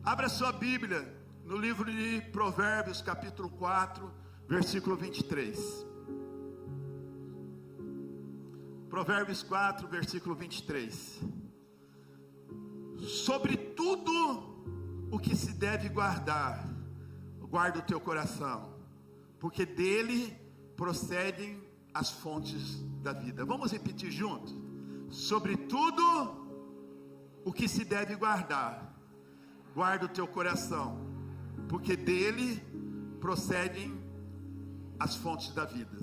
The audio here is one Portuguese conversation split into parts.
Abra sua Bíblia no livro de Provérbios, capítulo 4, versículo 23. Provérbios 4, versículo 23. Sobre tudo o que se deve guardar, guarda o teu coração, porque dele procedem as fontes da vida. Vamos repetir juntos? Sobre tudo o que se deve guardar, guarda o teu coração, porque dele procedem as fontes da vida.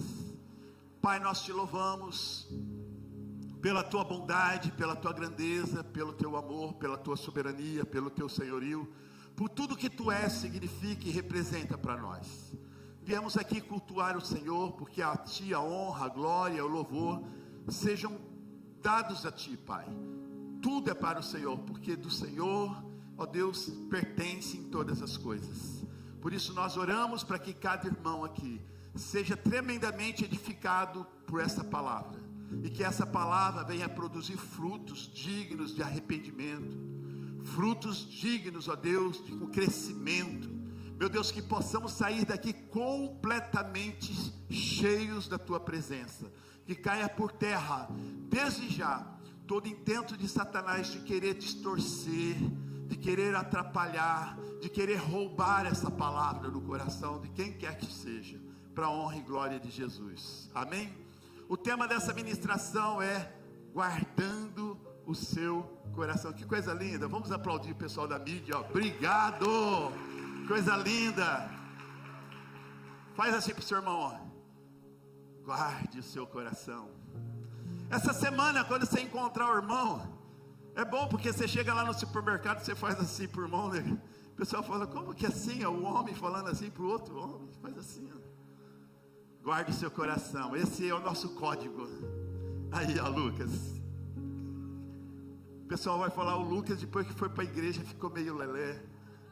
Pai, nós te louvamos pela tua bondade, pela tua grandeza, pelo teu amor, pela tua soberania, pelo teu senhorio, por tudo que tu és, significa e representa para nós. Viemos aqui cultuar o Senhor, porque a ti a honra, a glória, o louvor sejam dados a ti, Pai. Tudo é para o Senhor, porque do Senhor, ó Deus, pertence em todas as coisas. Por isso nós oramos para que cada irmão aqui seja tremendamente edificado por essa palavra, e que essa palavra venha produzir frutos dignos de arrependimento, frutos dignos, ó Deus, de crescimento. Meu Deus, que possamos sair daqui completamente cheios da tua presença, que caia por terra, desde já, todo intento de Satanás de querer distorcer, de querer atrapalhar, de querer roubar essa palavra do coração de quem quer que seja, para a honra e glória de Jesus, amém? O tema dessa ministração é guardando o seu coração. Que coisa linda, vamos aplaudir o pessoal da mídia, ó. Obrigado, coisa linda. Faz assim para o seu irmão, ó. Guarde o seu coração. Essa semana, quando você encontrar o irmão, é bom porque você chega lá no supermercado, você faz assim para o irmão, né? O pessoal fala, como que assim, ó, o homem falando assim para o outro homem, faz assim, ó. Guarde o seu coração, esse é o nosso código. Aí, ó, Lucas. O pessoal vai falar, o Lucas depois que foi para a igreja ficou meio lelé.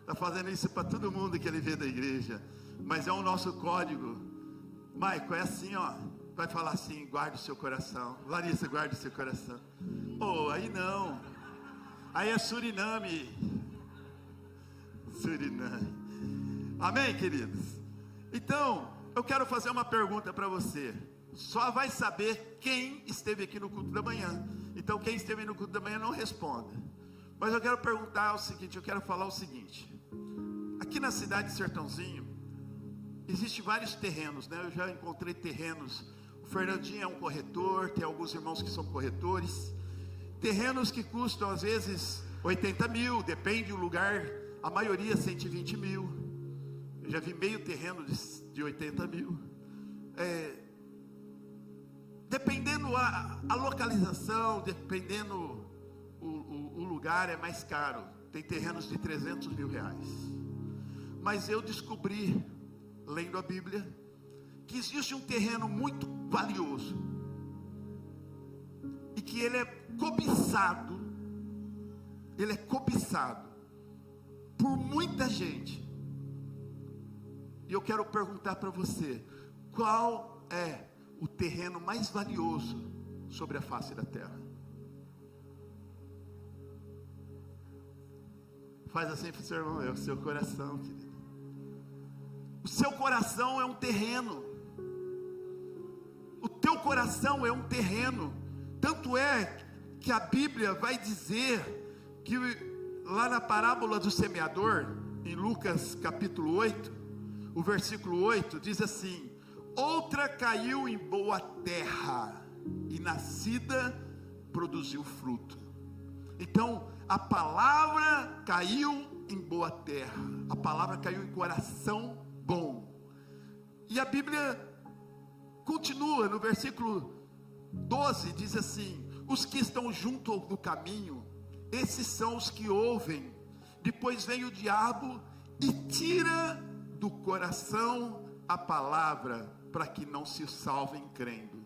Está fazendo isso para todo mundo que ele vê da igreja, mas é o nosso código. Maico, é assim, ó. Vai falar assim, guarde o seu coração. Larissa, guarde o seu coração. Oh, aí não. Aí é Suriname. Suriname. Amém, queridos? Então, eu quero fazer uma pergunta para você. Só vai saber quem esteve aqui no culto da manhã. Então, quem esteve no culto da manhã não responda. Mas eu quero perguntar o seguinte, eu quero falar o seguinte. Aqui na cidade de Sertãozinho, existem vários terrenos, né? Eu já encontrei terrenos. O Fernandinho é um corretor, tem alguns irmãos que são corretores. Terrenos que custam às vezes 80 mil, depende do lugar, a maioria 120 mil. Eu já vi meio terreno de 80 mil. Dependendo a localização, dependendo o lugar, é mais caro. Tem terrenos de 300 mil reais. Mas eu descobri, lendo a Bíblia, que existe um terreno muito valioso, e que ele é cobiçado por muita gente. E eu quero perguntar para você, qual é o terreno mais valioso sobre a face da terra? Faz assim para o seu irmão, é o seu coração, querido. O seu coração é um terreno. O teu coração é um terreno. Tanto é que a Bíblia vai dizer que lá na parábola do semeador, em Lucas capítulo 8, o versículo 8 diz assim: outra caiu em boa terra, e nascida produziu fruto. Então, a palavra caiu em boa terra, a palavra caiu em coração bom. E a Bíblia continua no versículo 12, diz assim: os que estão junto do caminho, esses são os que ouvem, depois vem o diabo e tira do coração a palavra, para que não se salvem crendo.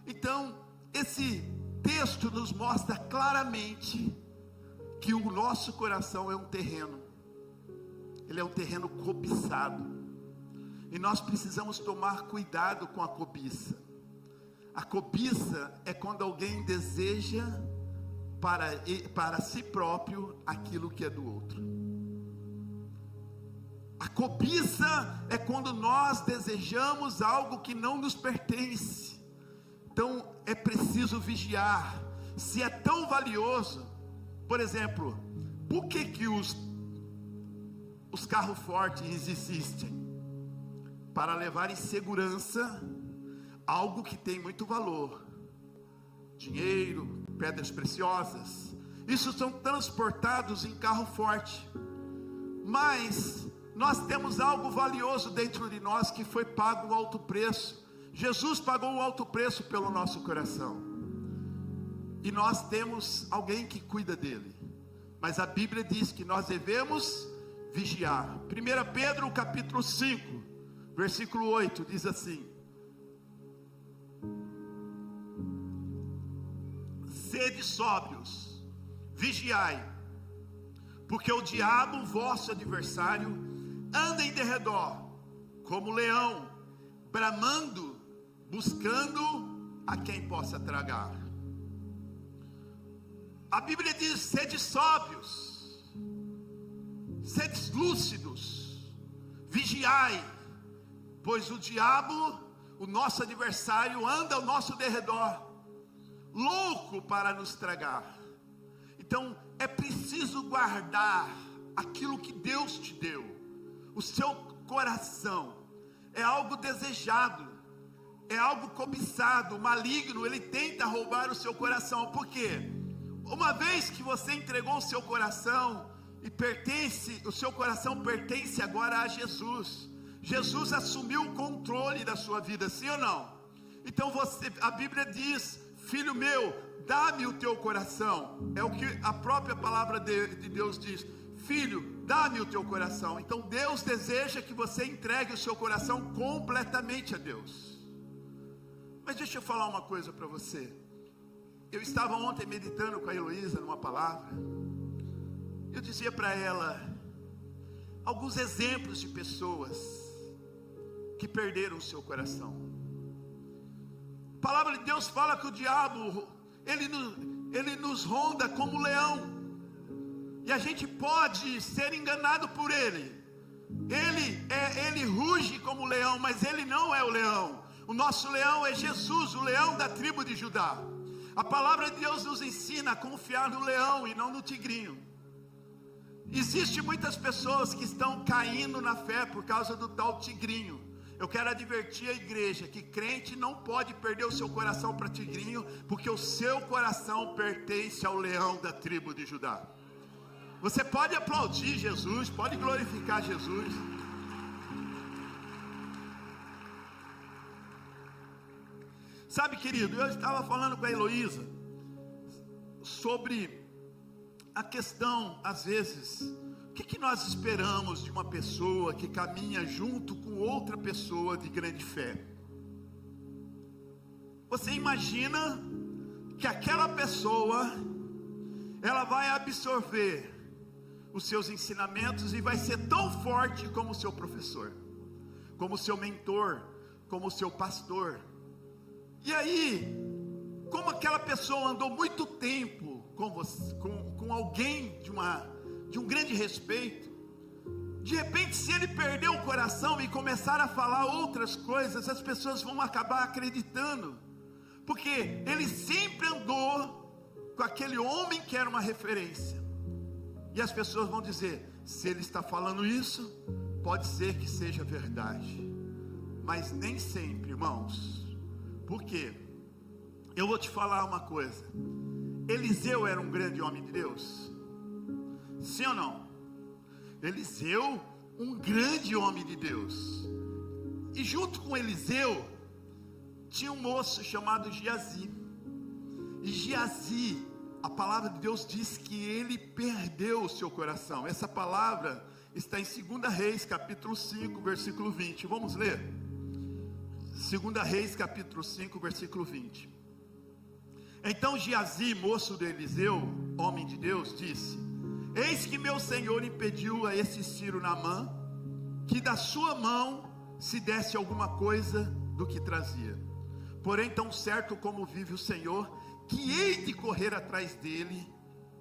Então, esse texto nos mostra claramente que o nosso coração é um terreno. Ele é um terreno cobiçado, e nós precisamos tomar cuidado com a cobiça. A cobiça é quando alguém deseja para si próprio aquilo que é do outro. A cobiça é quando nós desejamos algo que não nos pertence. Então é preciso vigiar. Se é tão valioso, por exemplo, por que os carros fortes existem? Para levar em segurança algo que tem muito valor. Dinheiro, pedras preciosas. Isso são transportados em carro forte. Mas nós temos algo valioso dentro de nós que foi pago um alto preço. Jesus pagou um alto preço pelo nosso coração. E nós temos alguém que cuida dele. Mas a Bíblia diz que nós devemos vigiar. 1 Pedro capítulo 5, versículo 8 diz assim: sede sóbrios, vigiai, porque o diabo, vosso adversário, anda em derredor, como leão, bramando, buscando a quem possa tragar. A Bíblia diz: sede sóbrios, sede lúcidos, vigiai, pois o diabo, o nosso adversário, anda ao nosso derredor, louco para nos tragar. Então é preciso guardar aquilo que Deus te deu. O seu coração é algo desejado, é algo cobiçado. O maligno, ele tenta roubar o seu coração. Por quê? Uma vez que você entregou o seu coração, o seu coração pertence agora a Jesus. Jesus assumiu o controle da sua vida, sim ou não? Então a Bíblia diz: filho meu, dá-me o teu coração. É o que a própria palavra de Deus diz: filho, dá-me o teu coração. Então Deus deseja que você entregue o seu coração completamente a Deus. Mas deixa eu falar uma coisa para você. Eu estava ontem meditando com a Heloísa numa palavra. Eu dizia para ela alguns exemplos de pessoas que perderam o seu coração. A palavra de Deus fala que o diabo, ele nos ronda como leão, e a gente pode ser enganado por ele. Ele ruge como leão, mas ele não é o leão. O nosso leão é Jesus, o leão da tribo de Judá. A palavra de Deus nos ensina a confiar no leão e não no tigrinho. Existem muitas pessoas que estão caindo na fé por causa do tal tigrinho. Eu quero advertir a igreja que crente não pode perder o seu coração para tigrinho, porque o seu coração pertence ao leão da tribo de Judá. Você pode aplaudir Jesus, pode glorificar Jesus. Sabe, querido, eu estava falando com a Heloísa sobre a questão, às vezes, o que nós esperamos de uma pessoa que caminha junto com outra pessoa de grande fé? Você imagina que aquela pessoa, ela vai absorver os seus ensinamentos e vai ser tão forte como o seu professor, como o seu mentor, como o seu pastor. E aí, como aquela pessoa andou muito tempo com você, com alguém de um grande respeito, de repente, se ele perder o coração e começar a falar outras coisas, as pessoas vão acabar acreditando, porque ele sempre andou com aquele homem que era uma referência, e as pessoas vão dizer: se ele está falando isso, pode ser que seja verdade, mas nem sempre, irmãos. Por quê? Eu vou te falar uma coisa. Eliseu era um grande homem de Deus? Sim ou não? Eliseu, um grande homem de Deus. E junto com Eliseu, tinha um moço chamado Geazi. E Geazi, a palavra de Deus diz que ele perdeu o seu coração. Essa palavra está em 2 Reis, capítulo 5, versículo 20. Vamos ler? 2 Reis, capítulo 5, versículo 20. Então Geazi, moço de Eliseu, homem de Deus, disse: eis que meu senhor impediu a esse Ciro Naamã que da sua mão se desse alguma coisa do que trazia. Porém, tão certo como vive o Senhor, que hei de correr atrás dele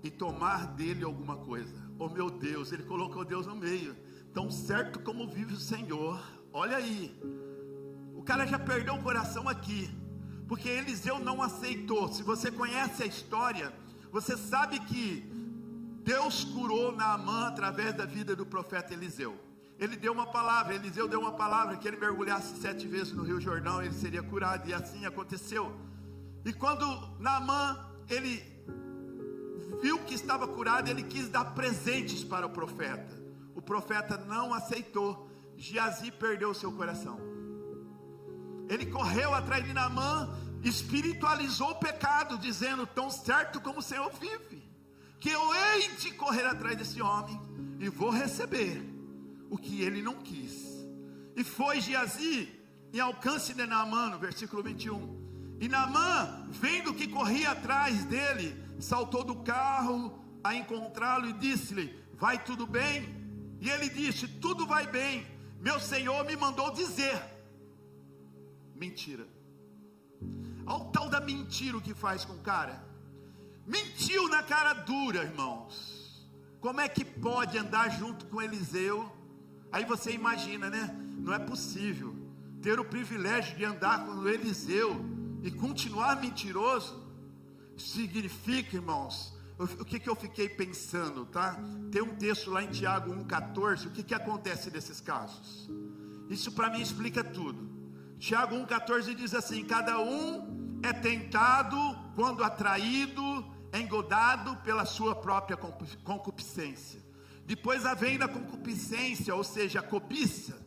e tomar dele alguma coisa. Oh meu Deus, ele colocou Deus no meio. tão certo como vive o Senhor. Olha aí, o cara já perdeu o coração aqui, porque Eliseu não aceitou. Se você conhece a história, você sabe que Deus curou Naamã através da vida do profeta Eliseu. Ele deu uma palavra, Eliseu deu uma palavra, que ele mergulhasse 7 vezes no Rio Jordão, ele seria curado, e assim aconteceu. E quando Naamã, ele viu que estava curado, ele quis dar presentes para o profeta. O profeta não aceitou. Geazi perdeu seu coração. Ele correu atrás de Naamã, espiritualizou o pecado, dizendo: tão certo como o Senhor vive, que eu hei de correr atrás desse homem, e vou receber o que ele não quis. E foi Geazi em alcance de Naamã, no versículo 21. E Naamã, vendo que corria atrás dele, saltou do carro a encontrá-lo e disse-lhe: vai tudo bem? E ele disse: tudo vai bem, meu Senhor me mandou dizer. Mentira. Olha o tal da mentira, o que faz com o cara. Mentiu na cara dura, irmãos. Como é que pode andar junto com Eliseu? Aí você imagina, né? Não é possível ter o privilégio de andar com Eliseu e continuar mentiroso. Significa, irmãos, o que eu fiquei pensando, tá? Tem um texto lá em Tiago 1,14. O que acontece nesses casos? Isso para mim explica tudo. Tiago 1,14 diz assim: cada um é tentado quando atraído, engodado pela sua própria concupiscência. Depois vem da concupiscência, ou seja, a cobiça,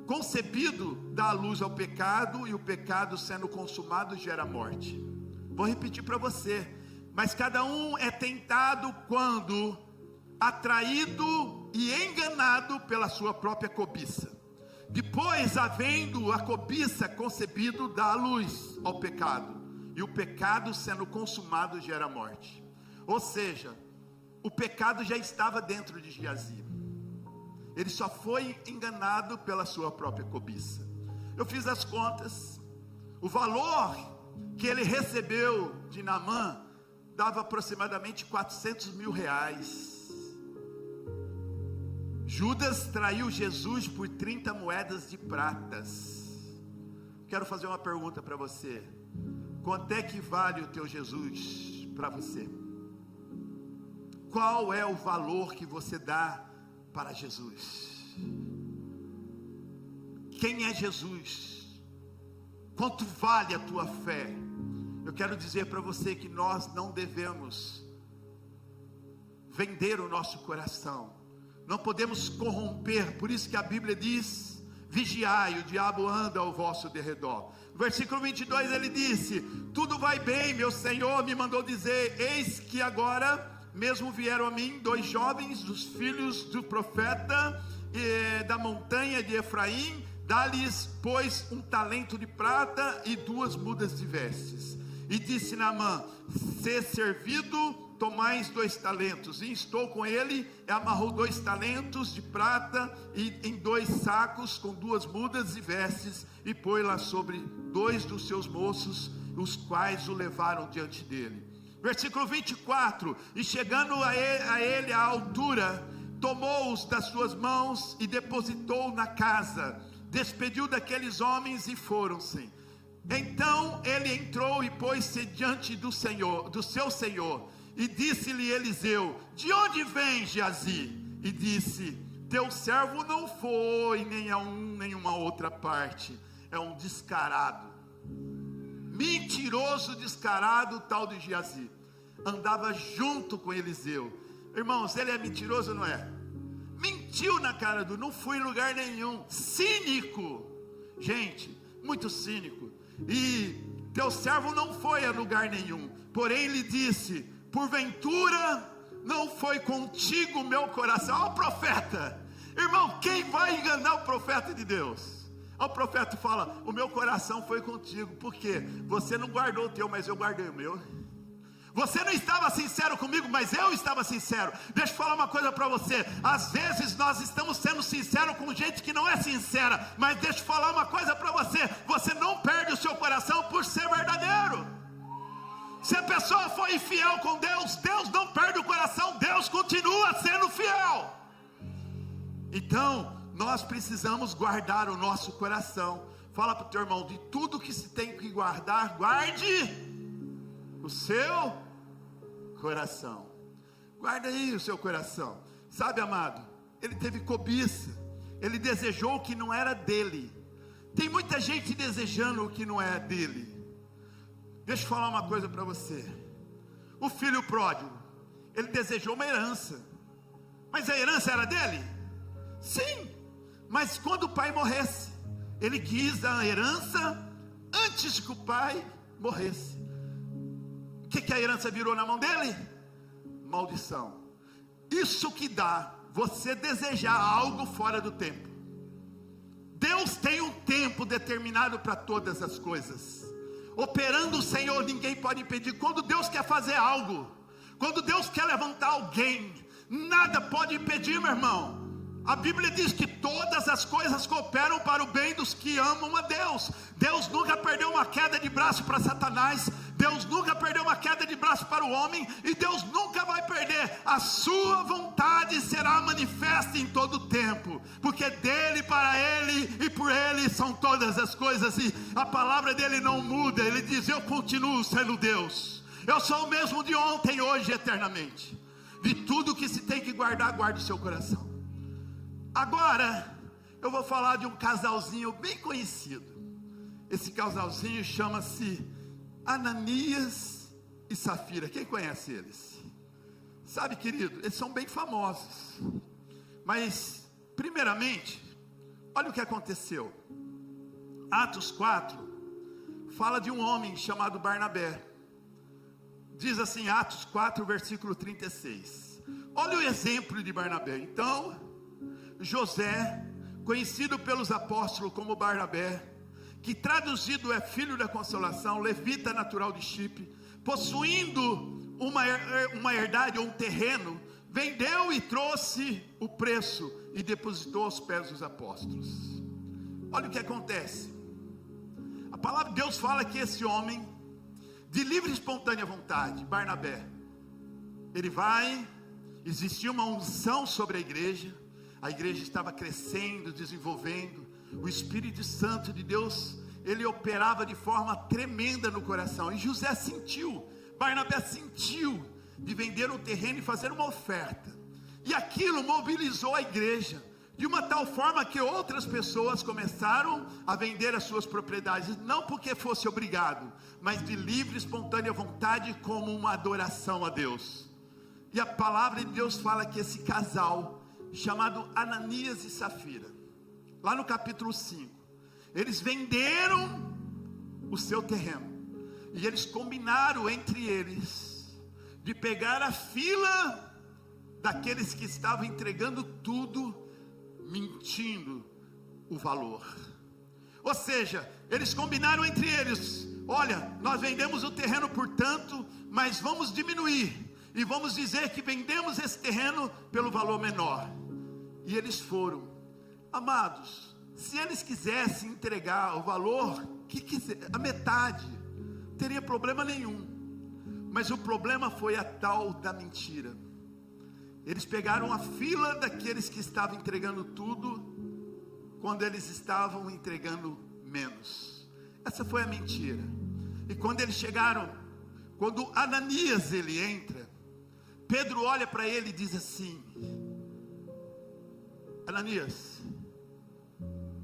concebido, dá luz ao pecado, e o pecado sendo consumado gera morte. Vou repetir para você: mas cada um é tentado quando atraído e enganado pela sua própria cobiça. Depois, havendo a cobiça concebido, dá luz ao pecado, e o pecado sendo consumado gera morte. Ou seja, o pecado já estava dentro de Geazi, ele só foi enganado pela sua própria cobiça. Eu fiz as contas, o valor que ele recebeu de Naamã dava aproximadamente 400 mil reais. Judas traiu Jesus por 30 moedas de pratas. Quero fazer uma pergunta para você: quanto é que vale o teu Jesus para você? Qual é o valor que você dá para Jesus? Quem é Jesus? Quanto vale a tua fé? Eu quero dizer para você que nós não devemos vender o nosso coração, não podemos corromper. Por isso que a Bíblia diz: vigiai, o diabo anda ao vosso derredor. Versículo 22 ele disse: tudo vai bem, meu Senhor me mandou dizer, eis que agora mesmo vieram a mim 2 jovens, dos filhos do profeta da montanha de Efraim. Dá-lhes, pois, 1 talento de prata e 2 mudas de vestes. E disse Naamã: se servido, tomais 2 talentos. E estou com ele, e amarrou 2 talentos de prata e em 2 sacos com 2 mudas de vestes, e pôs-la sobre 2 dos seus moços, os quais o levaram diante dele. Versículo 24: e chegando a ele à altura, tomou-os das suas mãos e depositou na casa, despediu daqueles homens e foram-se. Então ele entrou e pôs-se diante do seu senhor, e disse-lhe Eliseu: de onde vem Geazi? E disse: teu servo não foi nem a nenhuma outra parte. É um descarado, mentiroso, descarado, tal de Geazi. Andava junto com Eliseu. Irmãos, ele é mentiroso ou não é? Mentiu na cara do: não fui em lugar nenhum. Cínico, gente, muito cínico. E teu servo não foi a lugar nenhum. Porém lhe disse: porventura não foi contigo o meu coração? Olha o profeta, irmão, quem vai enganar o profeta de Deus? O profeta fala: o meu coração foi contigo. Por quê? Você não guardou o teu, mas eu guardei o meu. Você não estava sincero comigo, mas eu estava sincero. Deixa eu falar uma coisa para você: às vezes nós estamos sendo sinceros com gente que não é sincera. Mas deixa eu falar uma coisa para você: você não perde o seu coração por ser verdadeiro. Se a pessoa foi infiel com Deus, Deus não perde o coração, Deus continua sendo fiel. Então, nós precisamos guardar o nosso coração. Fala para o teu irmão, de tudo que se tem que guardar, guarde o seu coração. Guarda aí o seu coração. Sabe, amado, ele teve cobiça, ele desejou o que não era dele. Tem muita gente desejando o que não é dele. Deixa eu falar uma coisa para você. O filho pródigo, ele desejou uma herança, mas a herança era dele? Sim, mas quando o pai morresse, ele quis a herança antes que o pai morresse. O que a herança virou na mão dele? Maldição. Isso que dá você desejar algo fora do tempo. Deus tem um tempo determinado para todas as coisas. Operando o Senhor, ninguém pode impedir. Quando Deus quer fazer algo, quando Deus quer levantar alguém, nada pode impedir, meu irmão. A Bíblia diz que todas as coisas cooperam para o bem dos que amam a Deus. Deus nunca perdeu uma queda de braço para Satanás. Deus nunca perdeu uma queda de braço para o homem. E Deus nunca vai perder. A sua vontade será manifesta em todo o tempo. Porque dele, para ele e por ele são todas as coisas. E a palavra dele não muda. Ele diz, eu continuo sendo Deus. Eu sou o mesmo de ontem, hoje e eternamente. De tudo que se tem que guardar, guarde o seu coração. Agora, eu vou falar de um casalzinho bem conhecido. Esse casalzinho chama-se Ananias e Safira. Quem conhece eles? Sabe, querido, eles são bem famosos. Mas, primeiramente, olha o que aconteceu. Atos 4 fala de um homem chamado Barnabé. Diz assim, Atos 4, versículo 36. Olha o exemplo de Barnabé. Então, José, conhecido pelos apóstolos como Barnabé, que traduzido é filho da consolação, levita natural de Chipre, possuindo uma herdade ou um terreno, vendeu e trouxe o preço e depositou aos pés dos apóstolos. Olha o que acontece. A palavra de Deus fala que esse homem, de livre e espontânea vontade, Barnabé, ele vai, existia uma unção sobre a igreja estava crescendo, desenvolvendo, o Espírito Santo de Deus, ele operava de forma tremenda no coração, e José sentiu, Barnabé sentiu, de vender um terreno e fazer uma oferta, e aquilo mobilizou a igreja, de uma tal forma que outras pessoas começaram a vender as suas propriedades, não porque fosse obrigado, mas de livre e espontânea vontade, como uma adoração a Deus. E a palavra de Deus fala que esse casal, chamado Ananias e Safira, lá no capítulo 5, eles venderam o seu terreno, e eles combinaram entre eles, de pegar a fila daqueles que estavam entregando tudo, mentindo o valor. Ou seja, eles combinaram entre eles, olha, nós vendemos o terreno por tanto, mas vamos diminuir, e vamos dizer que vendemos esse terreno pelo valor menor. E eles foram. Amados, se eles quisessem entregar o valor que quiser, a metade, não teria problema nenhum. Mas o problema foi a tal da mentira. Eles pegaram a fila daqueles que estavam entregando tudo, quando eles estavam entregando menos. Essa foi a mentira. E quando eles chegaram, quando Ananias ele entra, Pedro olha para ele e diz assim: Ananias,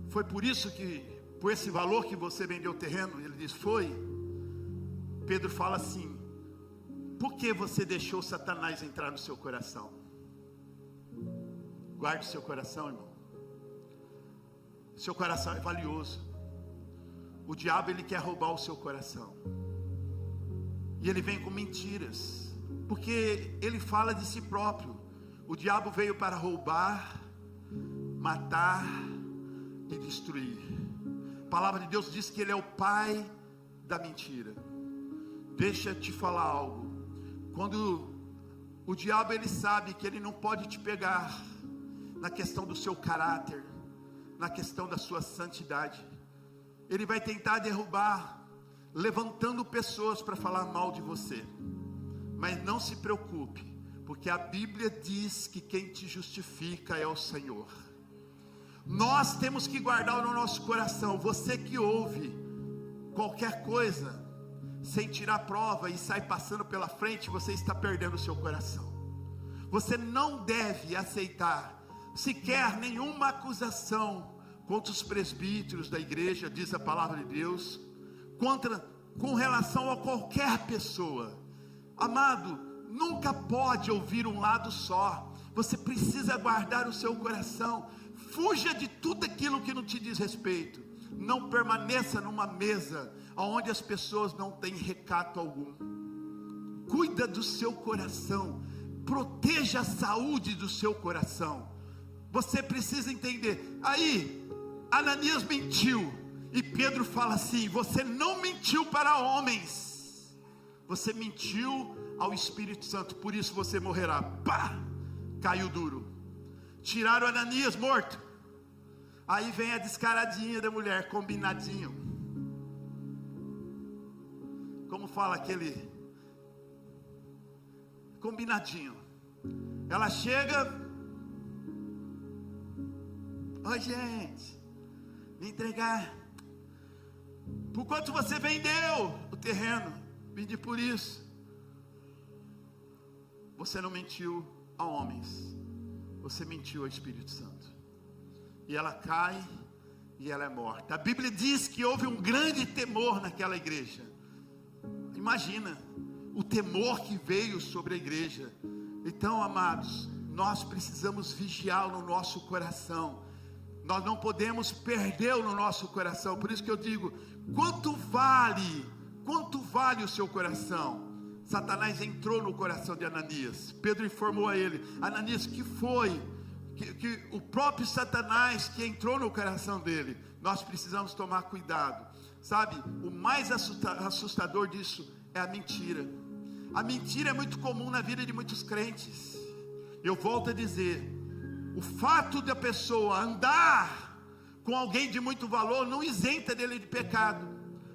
foi por isso que, por esse valor que você vendeu o terreno? Ele diz, foi. Pedro fala assim, por que você deixou Satanás entrar no seu coração? Guarde o seu coração, irmão. Seu coração é valioso. O diabo, ele quer roubar o seu coração, e ele vem com mentiras, porque ele fala de si próprio. O diabo veio para roubar, matar e destruir. A palavra de Deus diz que ele é o pai da mentira. Deixa eu te falar algo. Quando o diabo, ele sabe que ele não pode te pegar na questão do seu caráter, na questão da sua santidade, ele vai tentar derrubar, levantando pessoas para falar mal de você. Mas não se preocupe, porque a Bíblia diz que quem te justifica é o Senhor. Nós temos que guardar no nosso coração. Você que ouve qualquer coisa sem tirar prova e sai passando pela frente, você está perdendo o seu coração. Você não deve aceitar sequer nenhuma acusação contra os presbíteros da igreja, diz a palavra de Deus, com relação a qualquer pessoa. Amado, nunca pode ouvir um lado só. Você precisa guardar o seu coração. Fuja de tudo aquilo que não te diz respeito. Não permaneça numa mesa onde as pessoas não têm recato algum. Cuida do seu coração. Proteja a saúde do seu coração. Você precisa entender. Aí, Ananias mentiu. E Pedro fala assim: você não mentiu para homens, você mentiu ao Espírito Santo, por isso você morrerá. Pá! Caiu duro. Tiraram Ananias morto. Aí vem a descaradinha da mulher, combinadinho. Como fala aquele? Combinadinho. Ela chega: oi gente, me entregar. Por quanto você vendeu o terreno? Vendi por isso. Você não mentiu a homens, você mentiu ao Espírito Santo. E ela cai e ela é morta. A Bíblia diz que houve um grande temor naquela igreja. Imagina o temor que veio sobre a igreja. Então, amados, nós precisamos vigiar no nosso coração. Nós não podemos perdê-lo no nosso coração. Por isso que eu digo: quanto vale o seu coração? Satanás entrou no coração de Ananias. Pedro informou a ele: Ananias, que foi? Que o próprio Satanás que entrou no coração dele. Nós precisamos tomar cuidado. Sabe, o mais assustador disso é a mentira. A mentira é muito comum na vida de muitos crentes. Eu volto a dizer: o fato da pessoa andar com alguém de muito valor não isenta dele de pecado.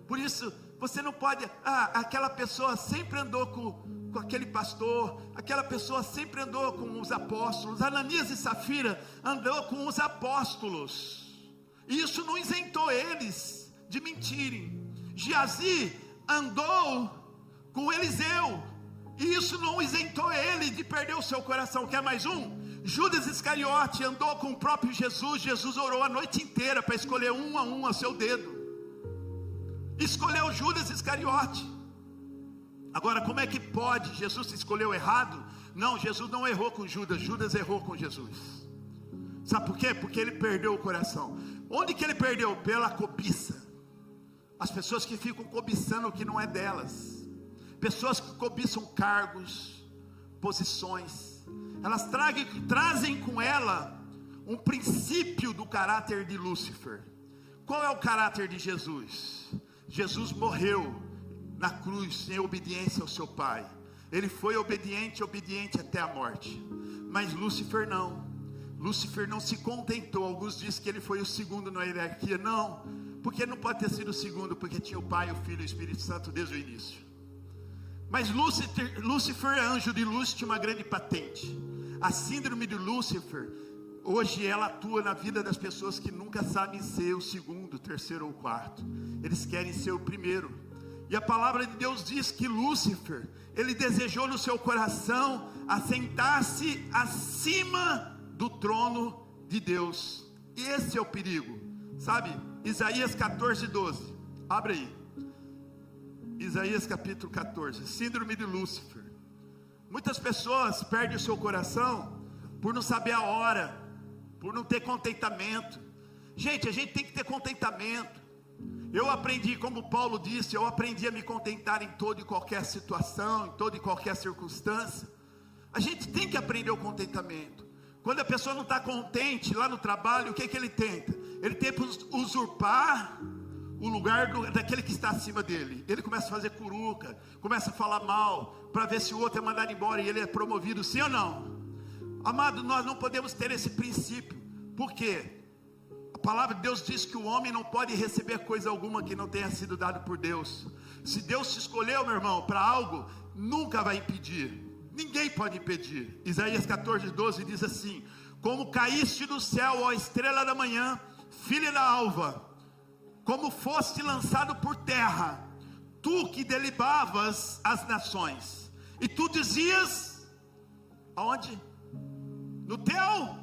Por isso, você não pode, aquela pessoa sempre andou com aquele pastor, aquela pessoa sempre andou com os apóstolos. Ananias e Safira andou com os apóstolos, e isso não isentou eles de mentirem. Geazi andou com Eliseu, e isso não isentou ele de perder o seu coração. Quer mais um? Judas Iscariote andou com o próprio Jesus. Jesus orou a noite inteira para escolher um a um a seu dedo. Escolheu Judas Iscariote. Agora, como é que pode? Jesus escolheu errado? Não, Jesus não errou com Judas, Judas errou com Jesus. Sabe por quê? Porque ele perdeu o coração. Onde que ele perdeu? Pela cobiça. As pessoas que ficam cobiçando o que não é delas, pessoas que cobiçam cargos, posições, elas trazem com ela um princípio do caráter de Lúcifer. Qual é o caráter de Jesus? Jesus morreu na cruz em obediência ao seu Pai. Ele foi obediente até a morte. Mas Lúcifer não. Lúcifer não se contentou. Alguns dizem que ele foi o segundo na hierarquia. Não, porque não pode ter sido o segundo, porque tinha o Pai, o Filho e o Espírito Santo desde o início. Mas Lúcifer, anjo de luz, tinha uma grande patente. A síndrome de Lúcifer, hoje ela atua na vida das pessoas que nunca sabem ser o segundo, terceiro ou quarto. Eles querem ser o primeiro. E a palavra de Deus diz que Lúcifer, ele desejou no seu coração assentar-se acima do trono de Deus. E esse é o perigo, sabe? Isaías 14:12, abre aí. Isaías capítulo 14, síndrome de Lúcifer. Muitas pessoas perdem o seu coração por não saber a hora, por não ter contentamento. Gente, a gente tem que ter contentamento. Eu aprendi, como Paulo disse, eu aprendi a me contentar em toda e qualquer situação, em toda e qualquer circunstância. A gente tem que aprender o contentamento. Quando a pessoa não está contente lá no trabalho, o que ele tenta? Ele tenta usurpar o lugar daquele que está acima dele. Ele começa a fazer curuca, começa a falar mal, para ver se o outro é mandado embora e ele é promovido, sim ou não? Amado, nós não podemos ter esse princípio. Por quê? A palavra de Deus diz que o homem não pode receber coisa alguma que não tenha sido dado por Deus. Se Deus te escolheu, meu irmão, para algo, nunca vai impedir. Ninguém pode impedir. Isaías 14:12 diz assim: como caíste do céu, ó estrela da manhã, filha da alva, como foste lançado por terra, tu que derribavas as nações, e tu dizias, aonde? No teu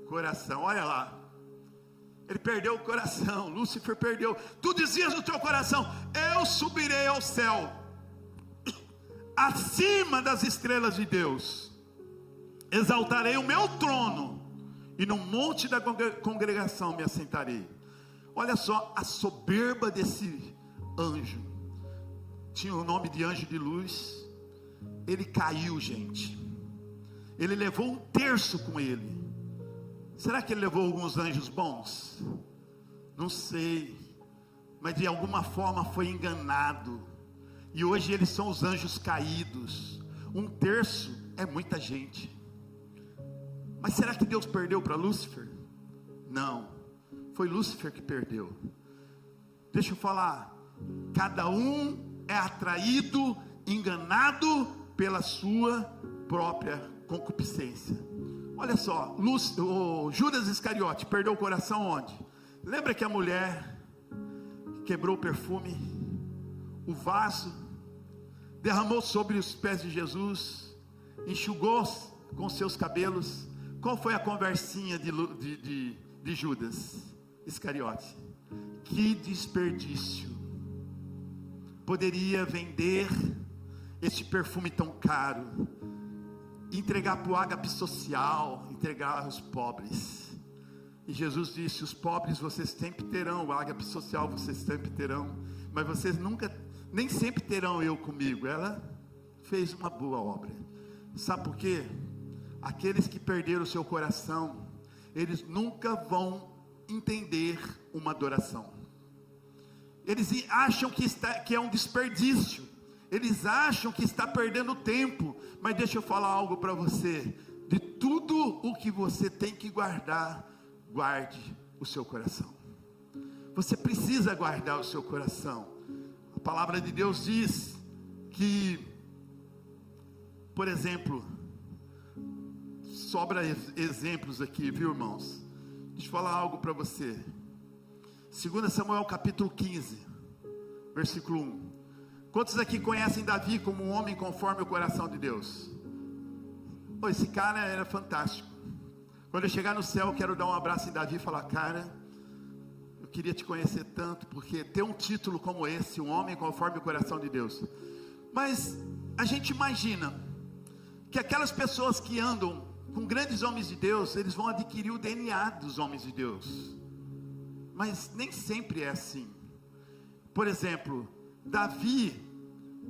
coração, olha lá, ele perdeu o coração, Lúcifer perdeu, tu dizias no teu coração, eu subirei ao céu, acima das estrelas de Deus, exaltarei o meu trono, e no monte da congregação me assentarei. Olha só a soberba desse anjo, tinha o nome de anjo de luz, ele caiu, gente, ele levou 1/3 com ele. Será que ele levou alguns anjos bons? Não sei, mas de alguma forma foi enganado, e hoje eles são os anjos caídos. 1/3 é muita gente. Mas será que Deus perdeu para Lúcifer? Não, foi Lúcifer que perdeu. Deixa eu falar, cada um é atraído, enganado pela sua própria concupiscência. Olha só, Judas Iscariote perdeu o coração onde? Lembra que a mulher quebrou o perfume, o vaso, derramou sobre os pés de Jesus, enxugou com seus cabelos. Qual foi a conversinha de Judas Iscariote? Que desperdício, poderia vender este perfume tão caro, entregar para o ágape social, entregar aos pobres. E Jesus disse, os pobres vocês sempre terão, o ágape social vocês sempre terão, mas vocês nem sempre terão eu comigo. Ela fez uma boa obra. Sabe por quê? Aqueles que perderam o seu coração, eles nunca vão entender uma adoração. Eles acham que é um desperdício, eles acham que está perdendo tempo. Mas deixa eu falar algo para você, de tudo o que você tem que guardar, guarde o seu coração. Você precisa guardar o seu coração. A palavra de Deus diz que, por exemplo, sobra exemplos aqui, viu, irmãos? Deixa eu falar algo para você. 2 Samuel capítulo 15, versículo 1. Quantos aqui conhecem Davi como um homem conforme o coração de Deus? Esse cara era fantástico. Quando eu chegar no céu, eu quero dar um abraço em Davi e falar, cara, eu queria te conhecer tanto, porque ter um título como esse, um homem conforme o coração de Deus. Mas a gente imagina que aquelas pessoas que andam com grandes homens de Deus, eles vão adquirir o DNA dos homens de Deus. Mas nem sempre é assim. Por exemplo, Davi,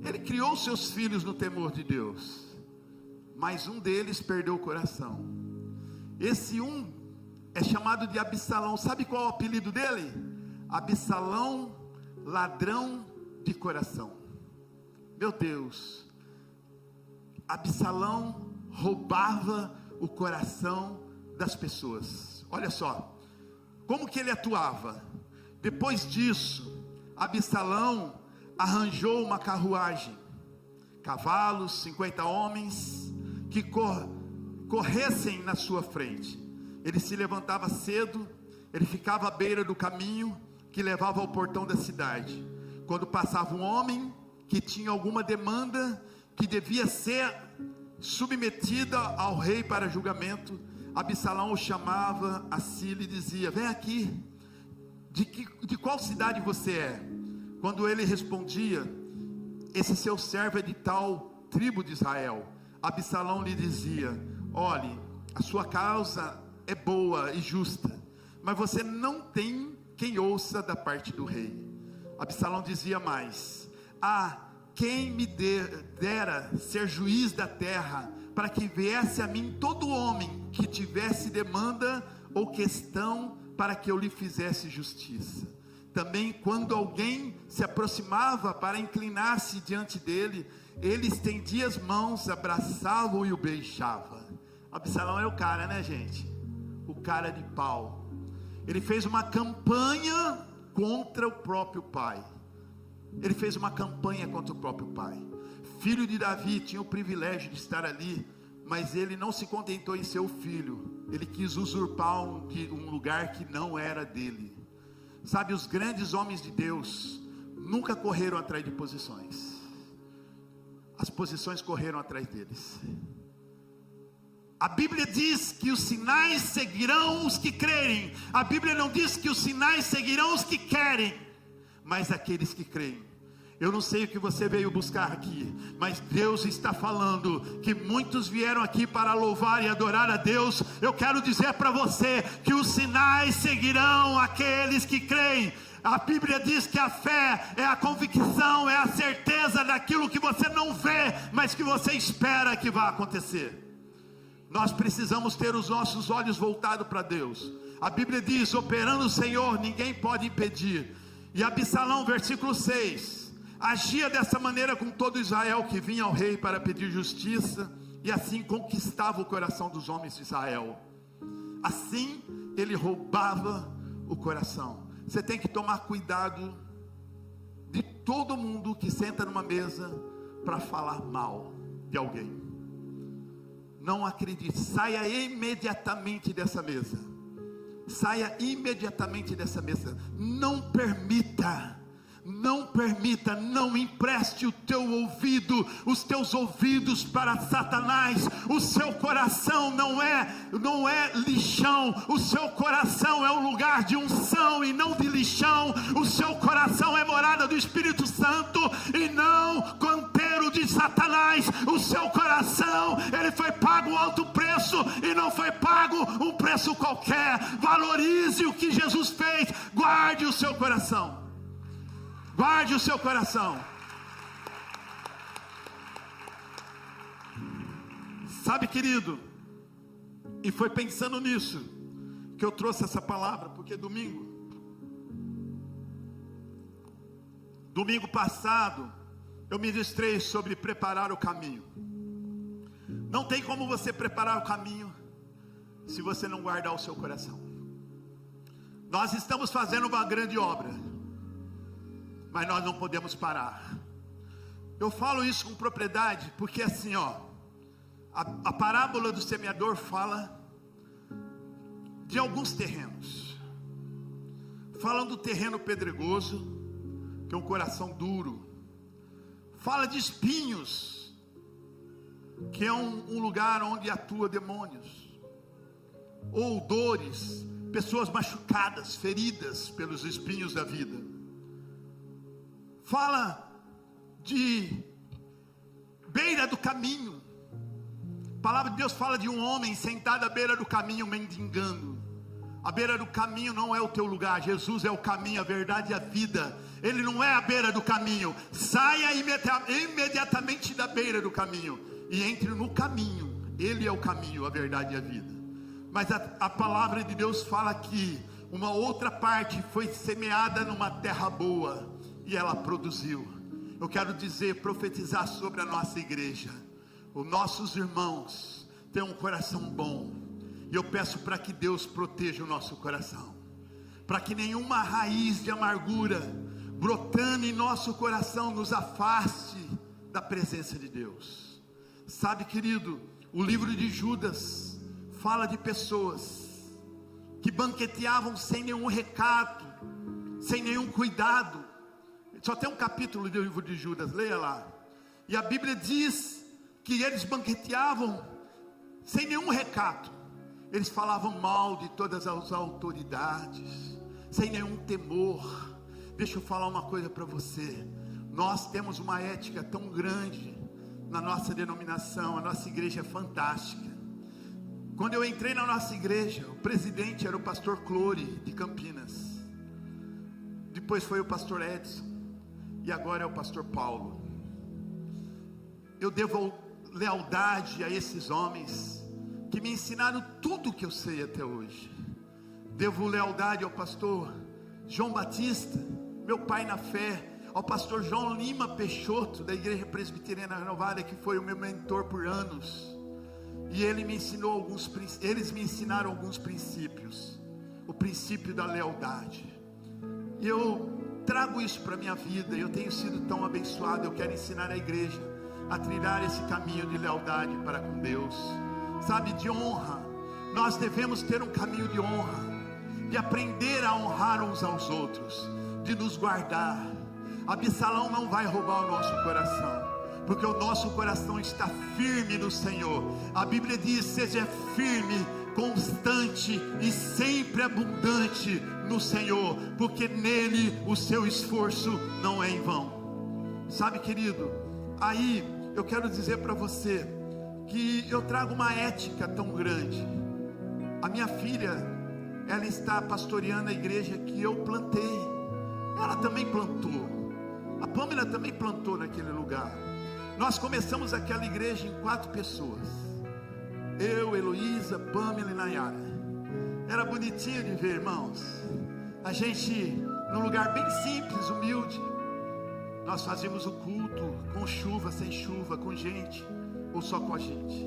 ele criou seus filhos no temor de Deus, mas um deles perdeu o coração. Esse um é chamado de Absalão. Sabe qual é o apelido dele? Absalão, ladrão de coração. Meu Deus, Absalão roubava o coração das pessoas. Olha só, como que ele atuava? Depois disso, Absalão arranjou uma carruagem, cavalos, 50 homens, que corressem na sua frente. Ele se levantava cedo, ele ficava à beira do caminho que levava ao portão da cidade. Quando passava um homem que tinha alguma demanda, que devia ser submetida ao rei para julgamento, Absalão o chamava a si e lhe dizia, vem aqui, de qual cidade você é? Quando ele respondia, esse seu servo é de tal tribo de Israel, Absalão lhe dizia, olhe, a sua causa é boa e justa, mas você não tem quem ouça da parte do rei. Absalão dizia mais, quem me dera ser juiz da terra, para que viesse a mim todo homem que tivesse demanda ou questão, para que eu lhe fizesse justiça. Também quando alguém se aproximava para inclinar-se diante dele, ele estendia as mãos, abraçava-o e o beijava. Absalão é o cara, né, gente? O cara de pau. Ele fez uma campanha contra o próprio pai. Ele fez uma campanha contra o próprio pai. Filho de Davi, tinha o privilégio de estar ali, mas ele não se contentou em ser o filho, Ele quis usurpar um lugar que não era dele. Sabe, os grandes homens de Deus nunca correram atrás de posições. As posições correram atrás deles. A Bíblia diz que os sinais seguirão os que crerem. A Bíblia não diz que os sinais seguirão os que querem, mas aqueles que creem. Eu não sei o que você veio buscar aqui, mas Deus está falando que muitos vieram aqui para louvar e adorar a Deus. Eu quero dizer para você que os sinais seguirão aqueles que creem. A Bíblia diz que a fé é a convicção, é a certeza daquilo que você não vê, mas que você espera que vai acontecer. Nós precisamos ter os nossos olhos voltados para Deus. A Bíblia diz: operando o Senhor, ninguém pode impedir. E Absalão, versículo 6, agia dessa maneira com todo Israel que vinha ao rei para pedir justiça, e assim conquistava o coração dos homens de Israel. Assim ele roubava o coração. Você tem que tomar cuidado de todo mundo que senta numa mesa para falar mal de alguém. Não acredite, saia imediatamente dessa mesa. Saia imediatamente dessa mesa. Não permita, não empreste o teu ouvido, os teus ouvidos para Satanás. O seu coração não é lixão. O seu coração é um lugar de unção e não de lixão. O seu coração é morada do Espírito Santo e não canteiro de Satanás. O seu coração, ele foi pago um alto preço e não foi pago um preço qualquer. Valorize o que Jesus fez. Guarde o seu coração. Guarde o seu coração. Sabe, querido, e foi pensando nisso que eu trouxe essa palavra, porque domingo passado eu ministrei sobre preparar o caminho. Não tem como você preparar o caminho se você não guardar o seu coração. Nós estamos fazendo uma grande obra, mas nós não podemos parar. Eu falo isso com propriedade, porque assim, a parábola do semeador fala de alguns terrenos. Fala do terreno pedregoso, que é um coração duro. Fala de espinhos, que é um lugar onde atua demônios, ou dores, pessoas machucadas, feridas pelos espinhos da vida. Fala de beira do caminho. A palavra de Deus fala de um homem sentado à beira do caminho mendigando. A beira do caminho não é o teu lugar. Jesus é o caminho, a verdade e a vida. Ele não é a beira do caminho. Saia imediatamente da beira do caminho e entre no caminho. Ele é o caminho, a verdade e a vida. Mas a palavra de Deus fala que uma outra parte foi semeada numa terra boa e ela produziu. Eu quero dizer, profetizar sobre a nossa igreja. Os nossos irmãos têm um coração bom, e eu peço para que Deus proteja o nosso coração, para que nenhuma raiz de amargura brotando em nosso coração nos afaste da presença de Deus. Sabe, querido, o livro de Judas fala de pessoas que banqueteavam sem nenhum recado, sem nenhum cuidado. Só tem um capítulo do livro de Judas, leia lá. E a Bíblia diz que eles banqueteavam sem nenhum recado. Eles falavam mal de todas as autoridades, sem nenhum temor. Deixa eu falar uma coisa para você. Nós temos uma ética tão grande na nossa denominação. A nossa igreja é fantástica. Quando eu entrei na nossa igreja, o presidente era o pastor Clore, de Campinas. Depois foi o pastor Edson. E agora é o pastor Paulo. Eu devo lealdade a esses homens que me ensinaram tudo o que eu sei até hoje. Devo lealdade ao pastor João Batista, meu pai na fé, ao pastor João Lima Peixoto, da Igreja Presbiteriana Renovada, que foi o meu mentor por anos. E eles me ensinaram alguns princípios. O princípio da lealdade. E eu trago isso para a minha vida. Eu tenho sido tão abençoado. Eu quero ensinar a igreja a trilhar esse caminho de lealdade para com Deus, sabe, de honra. nós devemos ter um caminho de honra, de aprender a honrar uns aos outros, de nos guardar. Absalão não vai roubar o nosso coração, porque o nosso coração está firme no Senhor. A Bíblia diz: seja firme, constante e sempre abundante no Senhor, porque nele o seu esforço não é em vão. Sabe, querido, aí eu quero dizer para você que eu trago uma ética tão grande. A minha filha, ela está pastoreando a igreja que eu plantei. Ela também plantou. A Pâmela também plantou naquele lugar. Nós começamos aquela igreja em 4 pessoas. Eu, Heloísa, Pâmela e Nayara. Era bonitinho de ver, irmãos. A gente, num lugar bem simples, humilde. Nós fazíamos o culto com chuva, sem chuva, com gente, ou só com a gente.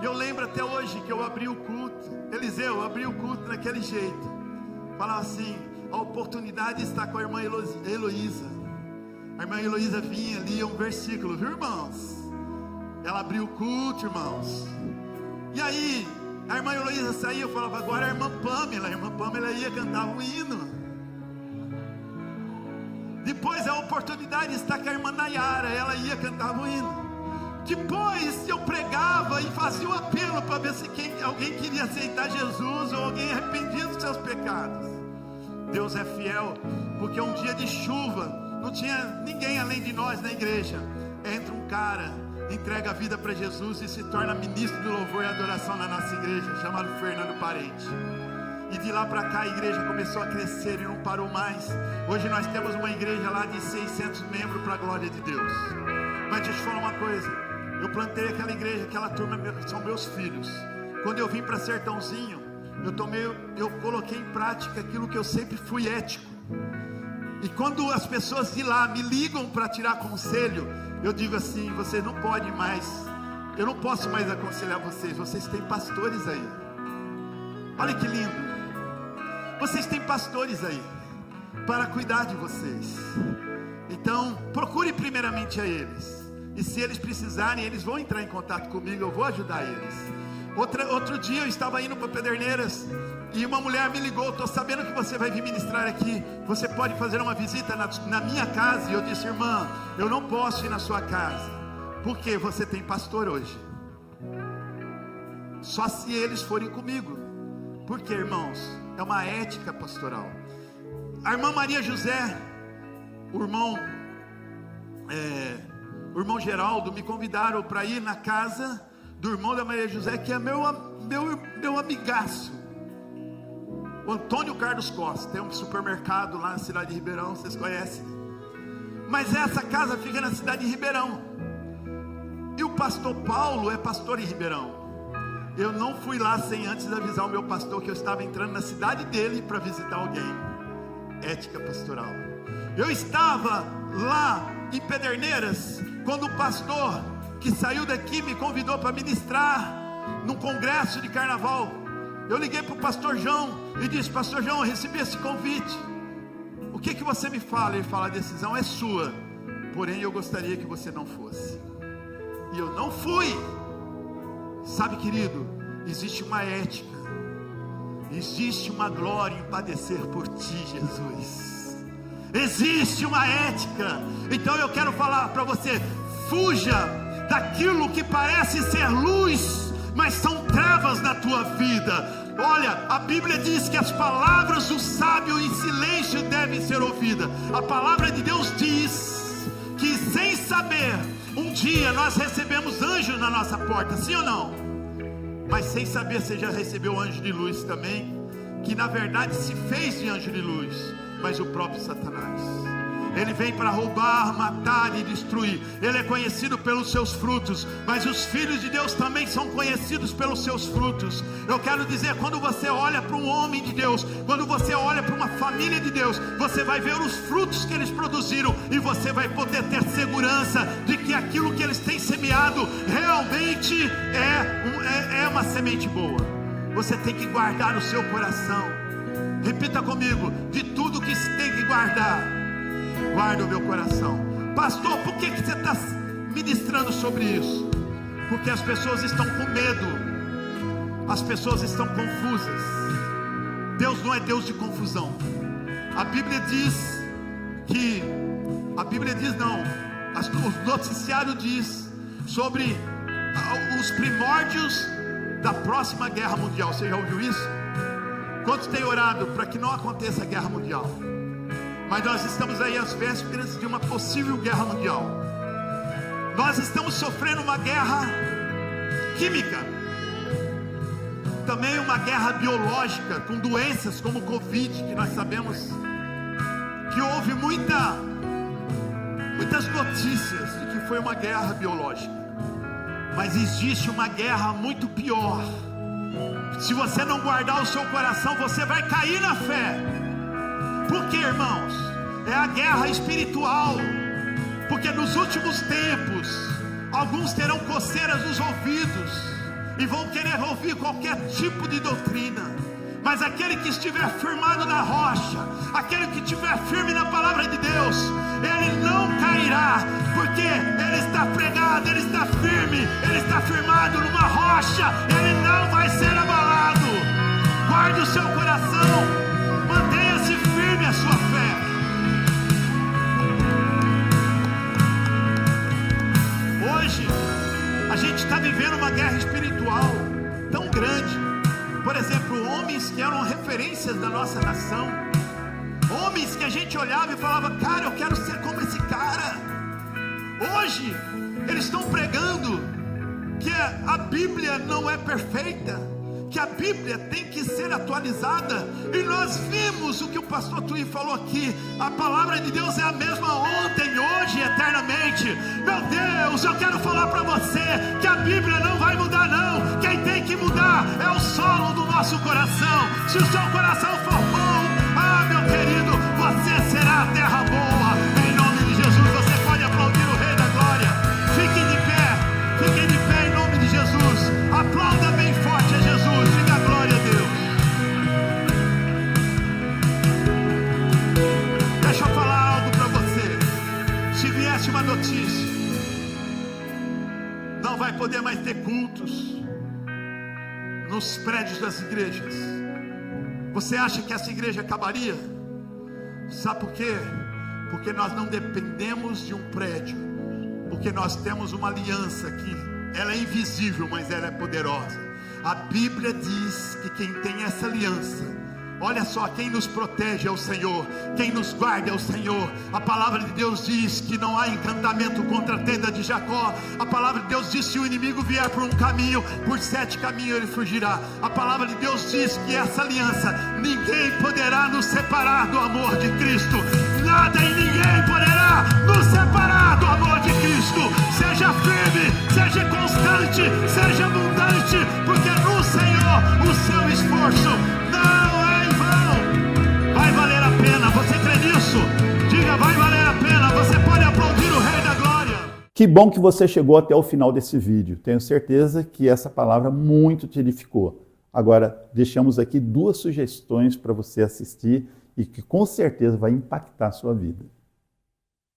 E eu lembro até hoje que eu abri o culto. Eliseu, abri o culto daquele jeito. Falava assim: a oportunidade está com a irmã Heloísa. A irmã Heloísa vinha, lia um versículo, viu, irmãos? Ela abriu o culto, irmãos. E aí, a irmã Heloísa saía, eu falava: agora a irmã Pâmela ia cantar um hino. Depois a oportunidade está com a irmã Nayara, ela ia cantar um hino. Depois eu pregava e fazia o apelo para ver se alguém queria aceitar Jesus, ou alguém arrependido dos seus pecados. Deus é fiel, porque um dia de chuva, não tinha ninguém além de nós na igreja. Entra um cara, entrega a vida para Jesus e se torna ministro do louvor e adoração na nossa igreja, chamado Fernando Parente. E de lá para cá a igreja começou a crescer e não parou mais. Hoje nós temos uma igreja lá de 600 membros para a glória de Deus. Mas deixa eu te falar uma coisa: eu plantei aquela igreja, aquela turma, são meus filhos. Quando eu vim para Sertãozinho, eu coloquei em prática aquilo que eu sempre fui ético. E quando as pessoas de lá me ligam para tirar conselho, eu digo assim: vocês não podem mais, eu não posso mais aconselhar vocês têm pastores aí. Olha que lindo, vocês têm pastores aí para cuidar de vocês. Então procure primeiramente a eles, e se eles precisarem, eles vão entrar em contato comigo, eu vou ajudar eles. Outro dia eu estava indo para Pederneiras, e uma mulher me ligou: estou sabendo que você vai vir ministrar aqui, você pode fazer uma visita na minha casa? E eu disse: irmã, eu não posso ir na sua casa, porque você tem pastor hoje. Só se eles forem comigo. Porque, irmãos, é uma ética pastoral. A irmã Maria José, o irmão Geraldo me convidaram para ir na casa do irmão da Maria José, que é meu amigaço, o Antônio Carlos Costa. Tem um supermercado lá na cidade de Ribeirão, vocês conhecem. Mas essa casa fica na cidade de Ribeirão, e o pastor Paulo é pastor em Ribeirão. Eu não fui lá sem antes avisar o meu pastor que eu estava entrando na cidade dele para visitar alguém. Ética pastoral. Eu estava lá em Pederneiras, quando o pastor que saiu daqui me convidou para ministrar num congresso de carnaval. Eu liguei para o pastor João e disse: pastor João, eu recebi esse convite, o que você me fala? Ele fala: a decisão é sua, porém eu gostaria que você não fosse. E eu não fui. Sabe, querido, existe uma ética, existe uma glória em padecer por ti, Jesus. Existe uma ética. Então eu quero falar para você: fuja daquilo que parece ser luz, mas são trevas na tua vida. Olha, a Bíblia diz que as palavras do sábio em silêncio devem ser ouvidas. A palavra de Deus diz que, sem saber, um dia nós recebemos anjos na nossa porta, sim ou não? Mas sem saber, você já recebeu anjo de luz também, que na verdade se fez de anjo de luz, mas o próprio Satanás. Ele vem para roubar, matar e destruir. Ele é conhecido pelos seus frutos, mas os filhos de Deus também são conhecidos pelos seus frutos. Eu quero dizer, quando você olha para um homem de Deus, quando você olha para uma família de Deus, você vai ver os frutos que eles produziram, e você vai poder ter segurança de que aquilo que eles têm semeado realmente é uma semente boa. Você tem que guardar no seu coração. Repita comigo: de tudo que se tem que guardar, guarda o meu coração. Pastor, por que você está ministrando sobre isso? Porque as pessoas estão com medo as pessoas estão confusas. Deus não é Deus de confusão. A Bíblia diz o noticiário diz sobre os primórdios da próxima guerra mundial. Você já ouviu isso? Quantos têm orado para que não aconteça a guerra mundial? Mas nós estamos aí às vésperas de uma possível guerra mundial. Nós estamos sofrendo uma guerra química, também uma guerra biológica, com doenças como o Covid, que nós sabemos que houve muitas notícias de que foi uma guerra biológica. Mas existe uma guerra muito pior. Se você não guardar o seu coração, você vai cair na fé. Por quê, irmãos? É a guerra espiritual. Porque nos últimos tempos, alguns terão coceiras nos ouvidos e vão querer ouvir qualquer tipo de doutrina. Mas aquele que estiver firmado na rocha, aquele que estiver firme na palavra de Deus, ele não cairá, porque ele está pregado, ele está firme, ele está firmado numa rocha, ele não vai ser abalado. Guarde o seu coração, mantenha-se firme a sua fé. Hoje, a gente está vivendo uma guerra espiritual tão grande. Por exemplo, homens que eram referências da nossa nação, homens que a gente olhava e falava: cara, eu quero ser como esse cara. Hoje, eles estão pregando que a Bíblia não é perfeita, que a Bíblia tem que ser atualizada. E nós vimos o que o pastor Tui falou aqui: a palavra de Deus é a mesma ontem, hoje e eternamente. Meu Deus, eu quero falar para você que a Bíblia não vai mudar não. Quem tem que mudar é o solo do nosso coração. Se o seu coração for bom, meu querido, você será a terra boa. Em nome de Jesus, você pode aplaudir o Rei da Glória. Fiquem de pé em nome de Jesus. Aplauda bem forte a Jesus. Diga glória a Deus. Deixa eu falar algo para você. Se viesse uma notícia: não vai poder mais ter cultos nos prédios das igrejas, você acha que essa igreja acabaria? Sabe por quê? Porque nós não dependemos de um prédio, porque nós temos uma aliança que ela é invisível, mas ela é poderosa. A Bíblia diz que quem tem essa aliança, olha só, quem nos protege é o Senhor, quem nos guarda é o Senhor. A palavra de Deus diz que não há encantamento contra a tenda de Jacó. A palavra de Deus diz que se o inimigo vier por um caminho, por 7 caminhos ele fugirá. A palavra de Deus diz que essa aliança, ninguém poderá nos separar do amor de Cristo. Nada e ninguém poderá nos separar do amor de Cristo. Seja firme, seja constante, seja abundante, porque no Senhor o seu esforço não é em vão. Vai valer a pena. Você crê nisso? Diga: vai valer a pena. Você pode aplaudir o Rei da Glória. Que bom que você chegou até o final desse vídeo. Tenho certeza que essa palavra muito te edificou. Agora, deixamos aqui 2 sugestões para você assistir e que com certeza vai impactar a sua vida.